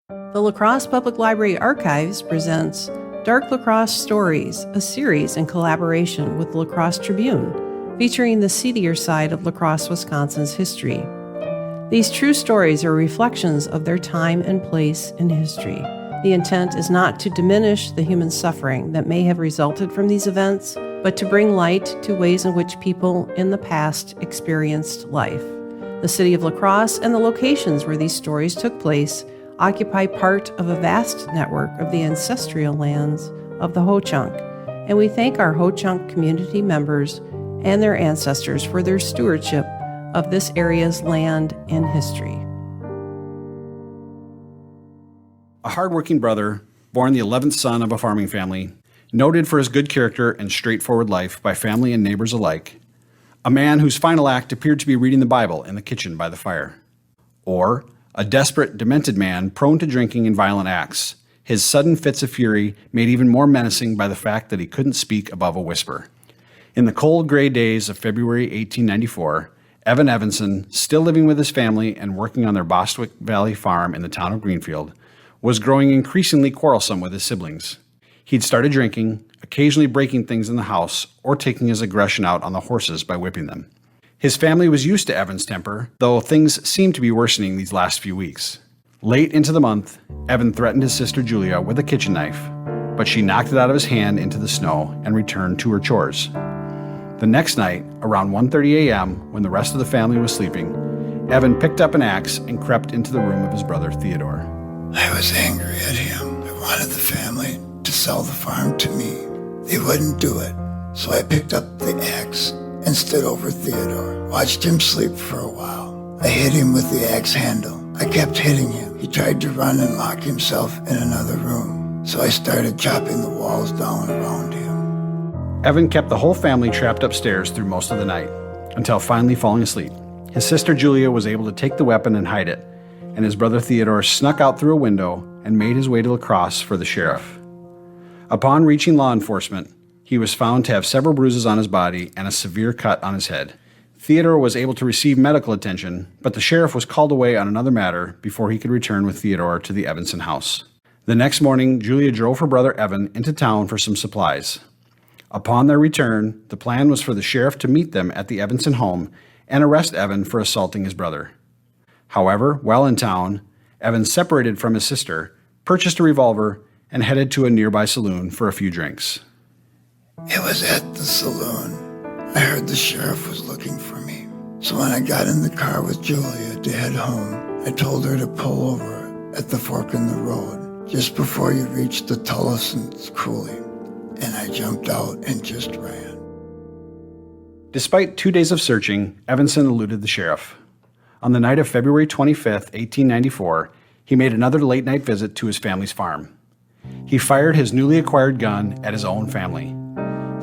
The La Crosse Public Library Archives presents Dark La Crosse Stories, a series in collaboration with the La Crosse Tribune, featuring the seedier side of La Crosse, Wisconsin's history. These true stories are reflections of their time and place in history. The intent is not to diminish the human suffering that may have resulted from these events, but to bring light to ways in which people in the past experienced life. The city of La Crosse and the locations where these stories took place occupy part of a vast network of the ancestral lands of the Ho-Chunk, and we thank our Ho-Chunk community members and their ancestors for their stewardship of this area's land and history. A hardworking brother, born the 11th son of a farming family, noted for his good character and straightforward life by family and neighbors alike. A man whose final act appeared to be reading the Bible in the kitchen by the fire. Or a desperate, demented man prone to drinking and violent acts, his sudden fits of fury made even more menacing by the fact that he couldn't speak above a whisper. In the cold, gray days of February 1894, Evan Evanson, still living with his family and working on their Bostwick Valley farm in the town of Greenfield, was growing increasingly quarrelsome with his siblings. He'd started drinking, occasionally breaking things in the house, or taking his aggression out on the horses by whipping them. His family was used to Evan's temper, though things seemed to be worsening these last few weeks. Late into the month, Evan threatened his sister Julia with a kitchen knife, but she knocked it out of his hand into the snow and returned to her chores. The next night, around 1:30 a.m., when the rest of the family was sleeping, Evan picked up an axe and crept into the room of his brother Theodore. I was angry at him. I wanted the family to sell the farm to me. They wouldn't do it, so I picked up the axe and stood over Theodore, watched him sleep for a while. I hit him with the axe handle. I kept hitting him. He tried to run and lock himself in another room, so I started chopping the walls down around him. Evan kept the whole family trapped upstairs through most of the night, until finally falling asleep. His sister Julia was able to take the weapon and hide it, and his brother Theodore snuck out through a window and made his way to La Crosse for the sheriff. Upon reaching law enforcement, he was found to have several bruises on his body and a severe cut on his head. Theodore was able to receive medical attention, but the sheriff was called away on another matter before he could return with Theodore to the Evanson house. The next morning, Julia drove her brother Evan into town for some supplies. Upon their return, the plan was for the sheriff to meet them at the Evanson home and arrest Evan for assaulting his brother. However, while in town, Evan separated from his sister, purchased a revolver, and headed to a nearby saloon for a few drinks. It was at the saloon. I heard the sheriff was looking for me. So when I got in the car with Julia to head home, I told her to pull over at the fork in the road, just before you reach the Tullison's coulee. And I jumped out and just ran. Despite 2 days of searching, Evanson eluded the sheriff. On the night of February 25th, 1894, he made another late-night visit to his family's farm. He fired his newly acquired gun at his own family.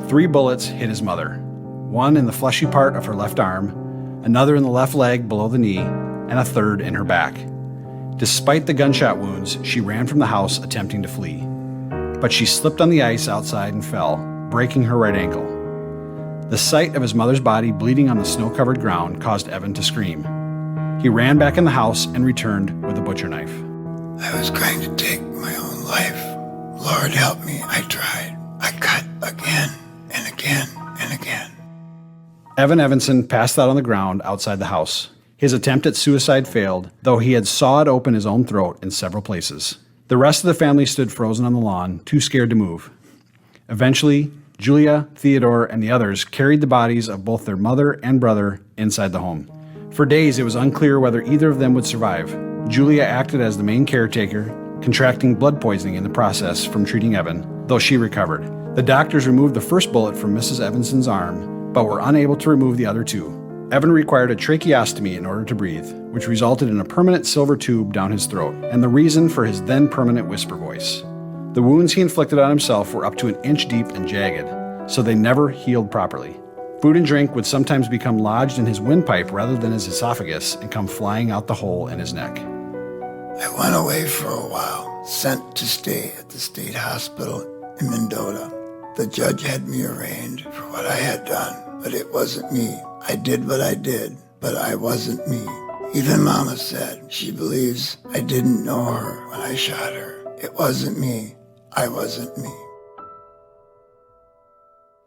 3 bullets hit his mother, one in the fleshy part of her left arm, another in the left leg below the knee, and a third in her back. Despite the gunshot wounds, she ran from the house attempting to flee. But she slipped on the ice outside and fell, breaking her right ankle. The sight of his mother's body bleeding on the snow-covered ground caused Evan to scream. He ran back in the house and returned with a butcher knife. I was going to take my own life. Lord help me, I tried. I cut again and again and again. Evan Evanson passed out on the ground outside the house. His attempt at suicide failed, though he had sawed open his own throat in several places. The rest of the family stood frozen on the lawn, too scared to move. Eventually, Julia, Theodore, and the others carried the bodies of both their mother and brother inside the home. For days, it was unclear whether either of them would survive. Julia acted as the main caretaker, contracting blood poisoning in the process from treating Evan, though she recovered. The doctors removed the first bullet from Mrs. Evanson's arm, but were unable to remove the other 2. Evan required a tracheostomy in order to breathe, which resulted in a permanent silver tube down his throat, and the reason for his then permanent whisper voice. The wounds he inflicted on himself were up to an inch deep and jagged, so they never healed properly. Food and drink would sometimes become lodged in his windpipe rather than his esophagus and come flying out the hole in his neck. I went away for a while, sent to stay at the state hospital in Mendota. The judge had me arraigned for what I had done, but it wasn't me. I did what I did, but I wasn't me. Even Mama said she believes I didn't know her when I shot her. It wasn't me. I wasn't me.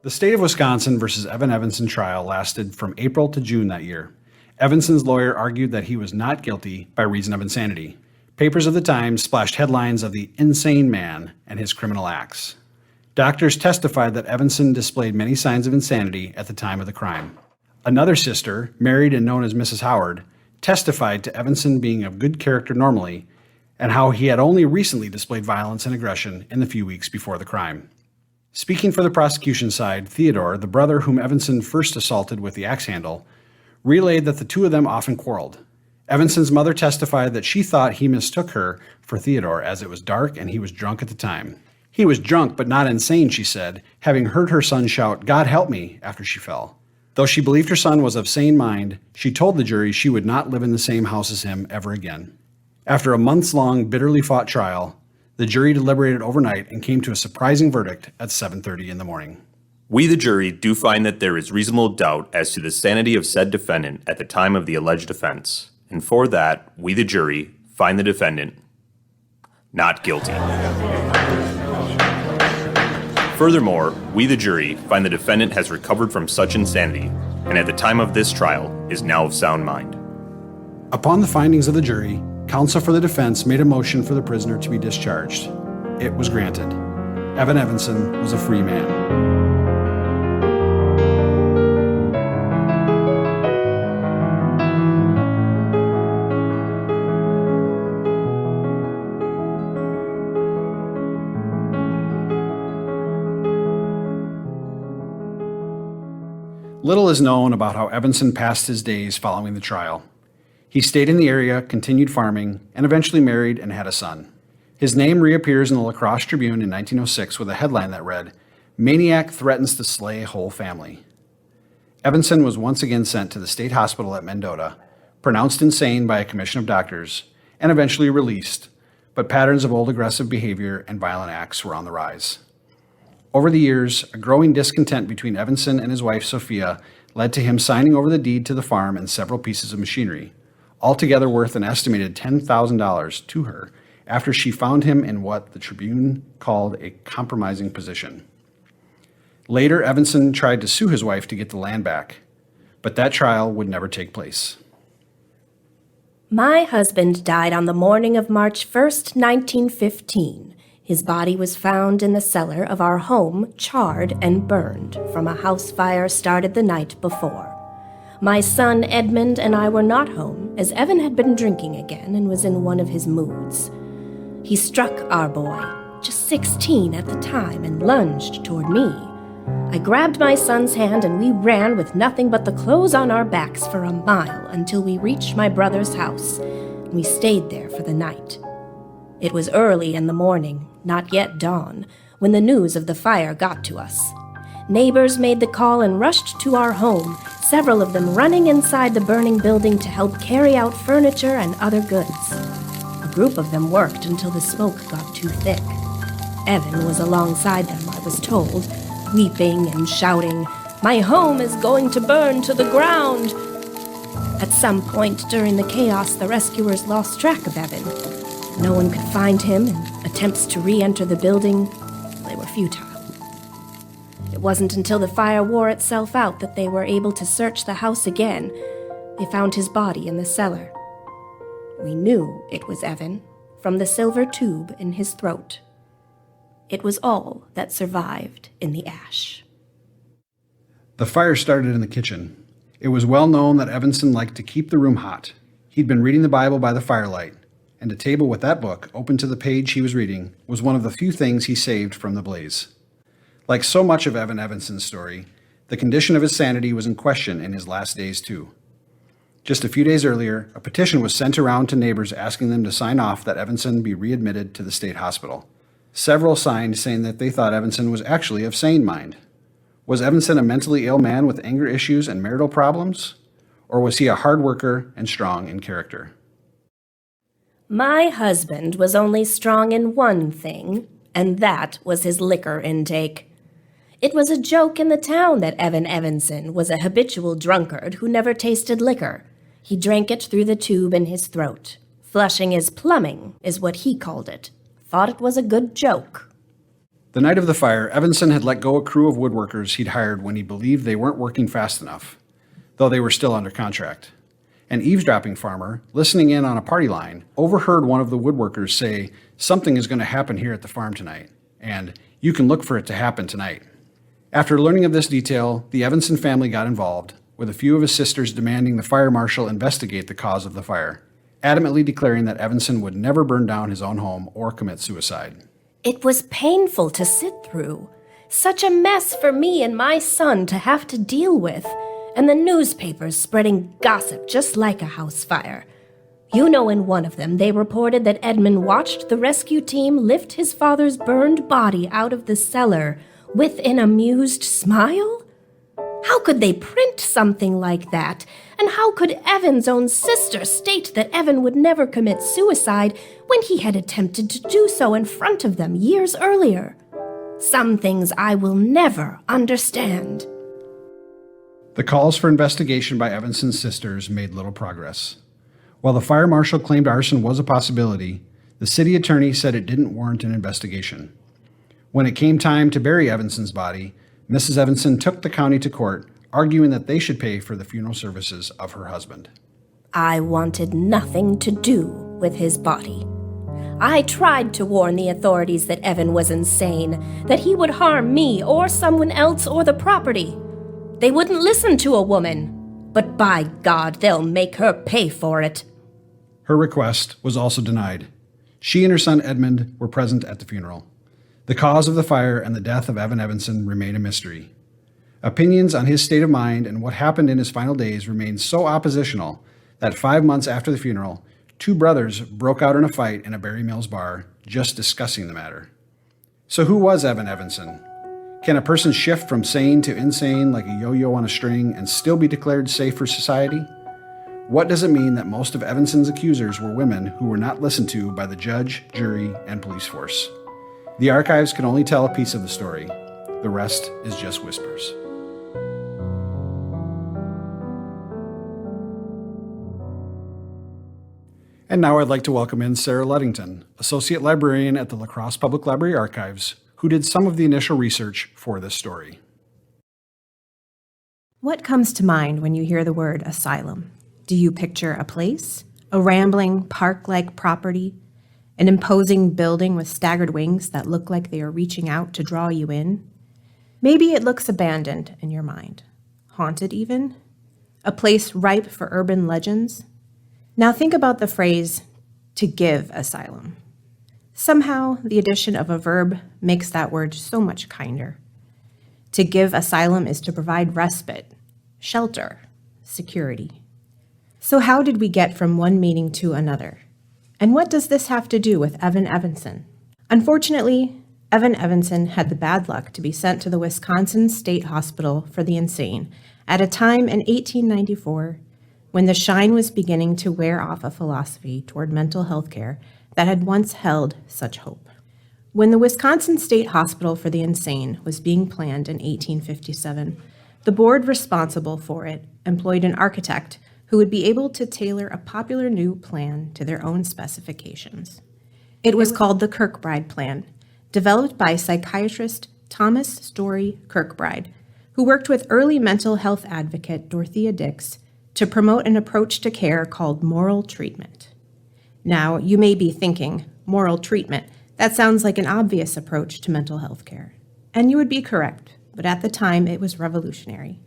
The state of Wisconsin versus Evan Evanson trial lasted from April to June that year. Evanson's lawyer argued that he was not guilty by reason of insanity. Papers of the time splashed headlines of the insane man and his criminal acts. Doctors testified that Evanson displayed many signs of insanity at the time of the crime. Another sister, married and known as Mrs. Howard, testified to Evanson being of good character normally and how he had only recently displayed violence and aggression in the few weeks before the crime. Speaking for the prosecution side, Theodore, the brother whom Evanson first assaulted with the axe handle, relayed that the two of them often quarreled. Evanson's mother testified that she thought he mistook her for Theodore as it was dark and he was drunk at the time. He was drunk but not insane, she said, having heard her son shout, "God help me," after she fell. Though she believed her son was of sane mind, she told the jury she would not live in the same house as him ever again. After a months-long, bitterly fought trial, the jury deliberated overnight and came to a surprising verdict at 7:30 in the morning. We, the jury, do find that there is reasonable doubt as to the sanity of said defendant at the time of the alleged offense, and for that, we, the jury, find the defendant not guilty. Furthermore, we, the jury, find the defendant has recovered from such insanity, and at the time of this trial is now of sound mind. Upon the findings of the jury, counsel for the defense made a motion for the prisoner to be discharged. It was granted. Evan Evanson was a free man. Little is known about how Evanson passed his days following the trial. He stayed in the area, continued farming, and eventually married and had a son. His name reappears in the La Crosse Tribune in 1906 with a headline that read, "Maniac Threatens to Slay Whole Family." Evanson was once again sent to the state hospital at Mendota, pronounced insane by a commission of doctors, and eventually released, but patterns of old aggressive behavior and violent acts were on the rise. Over the years, a growing discontent between Evanson and his wife Sophia led to him signing over the deed to the farm and several pieces of machinery, altogether worth an estimated $10,000 to her, after she found him in what the Tribune called a compromising position. Later, Evanson tried to sue his wife to get the land back, but that trial would never take place. My husband died on the morning of March 1st, 1915. His body was found in the cellar of our home, charred and burned from a house fire started the night before. My son Edmund and I were not home, as Evan had been drinking again and was in one of his moods. He struck our boy, just 16 at the time, and lunged toward me. I grabbed my son's hand and we ran with nothing but the clothes on our backs for a mile until we reached my brother's house. We stayed there for the night. It was early in the morning, not yet dawn, when the news of the fire got to us. Neighbors made the call and rushed to our home, several of them running inside the burning building to help carry out furniture and other goods. A group of them worked until the smoke got too thick. Evan was alongside them, I was told, weeping and shouting, "My home is going to burn to the ground!" At some point during the chaos, the rescuers lost track of Evan. No one could find him, and attempts to re-enter the building, they were futile. It wasn't until the fire wore itself out that they were able to search the house again. They found his body in the cellar. We knew it was Evan from the silver tube in his throat. It was all that survived in the ash. The fire started in the kitchen. It was well known that Evanson liked to keep the room hot. He'd been reading the Bible by the firelight, and a table with that book open to the page he was reading was one of the few things he saved from the blaze. Like so much of Evan Evanson's story, the condition of his sanity was in question in his last days too. Just a few days earlier, a petition was sent around to neighbors asking them to sign off that Evanson be readmitted to the state hospital. Several signed saying that they thought Evanson was actually of sane mind. Was Evanson a mentally ill man with anger issues and marital problems? Or was he a hard worker and strong in character? My husband was only strong in one thing, and that was his liquor intake. It was a joke in the town that Evan Evanson was a habitual drunkard who never tasted liquor. He drank it through the tube in his throat. Flushing his plumbing is what he called it. Thought it was a good joke. The night of the fire, Evanson had let go a crew of woodworkers he'd hired when he believed they weren't working fast enough, though they were still under contract. An eavesdropping farmer, listening in on a party line, overheard one of the woodworkers say, "Something is going to happen here at the farm tonight," and "You can look for it to happen tonight." After learning of this detail, the Evanson family got involved, with a few of his sisters demanding the fire marshal investigate the cause of the fire, adamantly declaring that Evanson would never burn down his own home or commit suicide. It was painful to sit through. Such a mess for me and my son to have to deal with. And the newspapers spreading gossip just like a house fire. You know, in one of them, they reported that Edmund watched the rescue team lift his father's burned body out of the cellar with an amused smile? How could they print something like that? And how could Evan's own sister state that Evan would never commit suicide when he had attempted to do so in front of them years earlier? Some things I will never understand. The calls for investigation by Evanson's sisters made little progress. While the fire marshal claimed arson was a possibility, the city attorney said it didn't warrant an investigation. When it came time to bury Evanson's body, Mrs. Evanson took the county to court, arguing that they should pay for the funeral services of her husband. I wanted nothing to do with his body. I tried to warn the authorities that Evan was insane, that he would harm me or someone else or the property. They wouldn't listen to a woman, but by God, they'll make her pay for it. Her request was also denied. She and her son Edmund were present at the funeral. The cause of the fire and the death of Evan Evanson remain a mystery. Opinions on his state of mind and what happened in his final days remained so oppositional that 5 months after the funeral, 2 brothers broke out in a fight in a Barry Mills bar, just discussing the matter. So who was Evan Evanson? Can a person shift from sane to insane like a yo-yo on a string and still be declared safe for society? What does it mean that most of Evanson's accusers were women who were not listened to by the judge, jury, and police force? The archives can only tell a piece of the story. The rest is just whispers. And now I'd like to welcome in Sarah Ludington, Associate Librarian at the La Crosse Public Library Archives, who did some of the initial research for this story. What comes to mind when you hear the word asylum? Do you picture a place, a rambling park-like property, an imposing building with staggered wings that look like they are reaching out to draw you in? Maybe it looks abandoned in your mind, haunted even, a place ripe for urban legends. Now think about the phrase, to give asylum. Somehow, the addition of a verb makes that word so much kinder. To give asylum is to provide respite, shelter, security. So how did we get from one meaning to another? And what does this have to do with Evan Evanson? Unfortunately, Evan Evanson had the bad luck to be sent to the Wisconsin State Hospital for the Insane at a time in 1894 when the shine was beginning to wear off a philosophy toward mental health care that had once held such hope. When the Wisconsin State Hospital for the Insane was being planned in 1857, the board responsible for it employed an architect who would be able to tailor a popular new plan to their own specifications. It was called the Kirkbride Plan, developed by psychiatrist Thomas Story Kirkbride, who worked with early mental health advocate Dorothea Dix to promote an approach to care called moral treatment. Now, you may be thinking, moral treatment, that sounds like an obvious approach to mental health care. And you would be correct, but at the time it was revolutionary.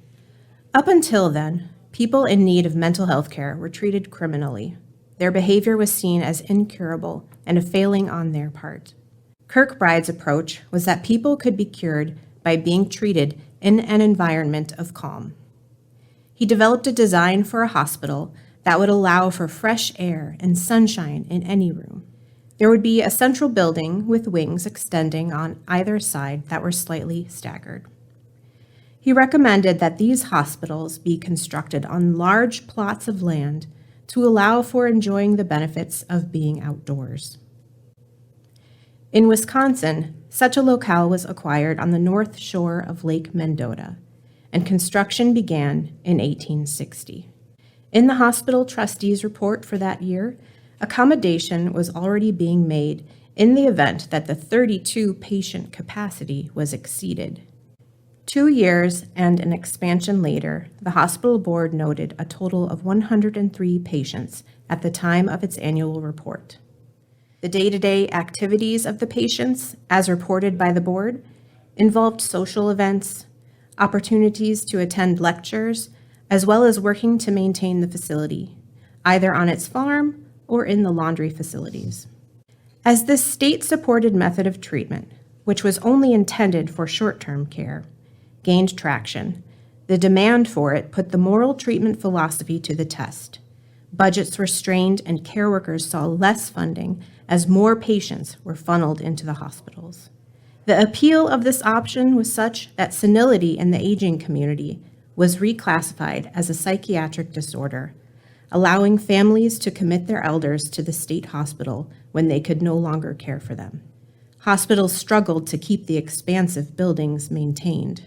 Up until then, people in need of mental health care were treated criminally. Their behavior was seen as incurable and a failing on their part. Kirkbride's approach was that people could be cured by being treated in an environment of calm. He developed a design for a hospital that would allow for fresh air and sunshine in any room. There would be a central building with wings extending on either side that were slightly staggered. He recommended that these hospitals be constructed on large plots of land to allow for enjoying the benefits of being outdoors. In Wisconsin, such a locale was acquired on the north shore of Lake Mendota, and construction began in 1860. In the hospital trustees' report for that year, accommodation was already being made in the event that the 32 patient capacity was exceeded. 2 years and an expansion later, the hospital board noted a total of 103 patients at the time of its annual report. The day-to-day activities of the patients, as reported by the board, involved social events, opportunities to attend lectures, as well as working to maintain the facility, either on its farm or in the laundry facilities. As this state-supported method of treatment, which was only intended for short-term care, gained traction, the demand for it put the moral treatment philosophy to the test. Budgets were strained and care workers saw less funding as more patients were funneled into the hospitals. The appeal of this option was such that senility in the aging community was reclassified as a psychiatric disorder, allowing families to commit their elders to the state hospital when they could no longer care for them. Hospitals struggled to keep the expansive buildings maintained.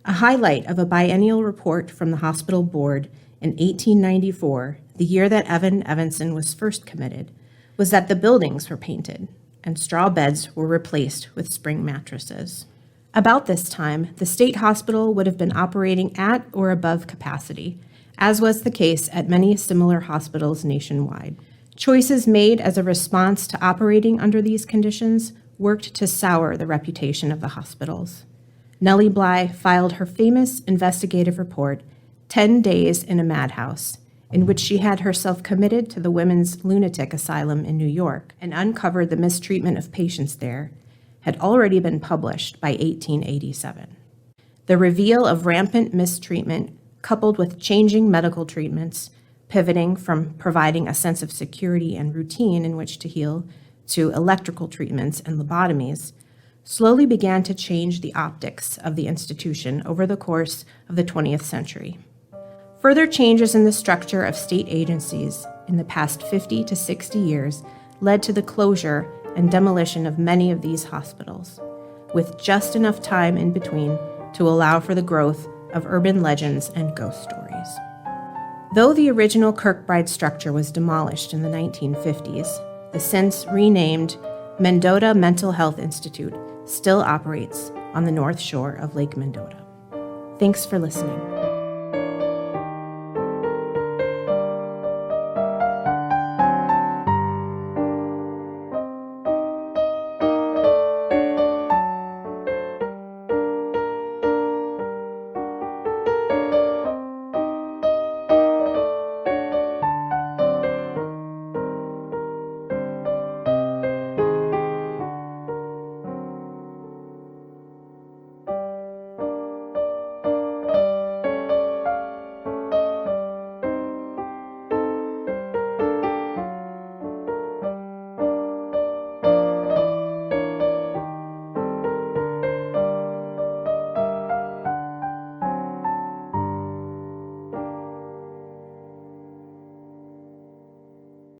A highlight of a biennial report from the hospital board in 1894, the year that Evan Evanson was first committed, was that the buildings were painted and straw beds were replaced with spring mattresses. About this time, the state hospital would have been operating at or above capacity, as was the case at many similar hospitals nationwide. Choices made as a response to operating under these conditions worked to sour the reputation of the hospitals. Nellie Bly filed her famous investigative report, 10 Days in a Madhouse, in which she had herself committed to the Women's Lunatic Asylum in New York and uncovered the mistreatment of patients there, had already been published by 1887. The reveal of rampant mistreatment, coupled with changing medical treatments, pivoting from providing a sense of security and routine in which to heal to electrical treatments and lobotomies, slowly began to change the optics of the institution over the course of the 20th century. Further changes in the structure of state agencies in the past 50 to 60 years led to the closure and demolition of many of these hospitals, with just enough time in between to allow for the growth of urban legends and ghost stories. Though the original Kirkbride structure was demolished in the 1950s, the since renamed Mendota Mental Health Institute still operates on the north shore of Lake Mendota. Thanks for listening.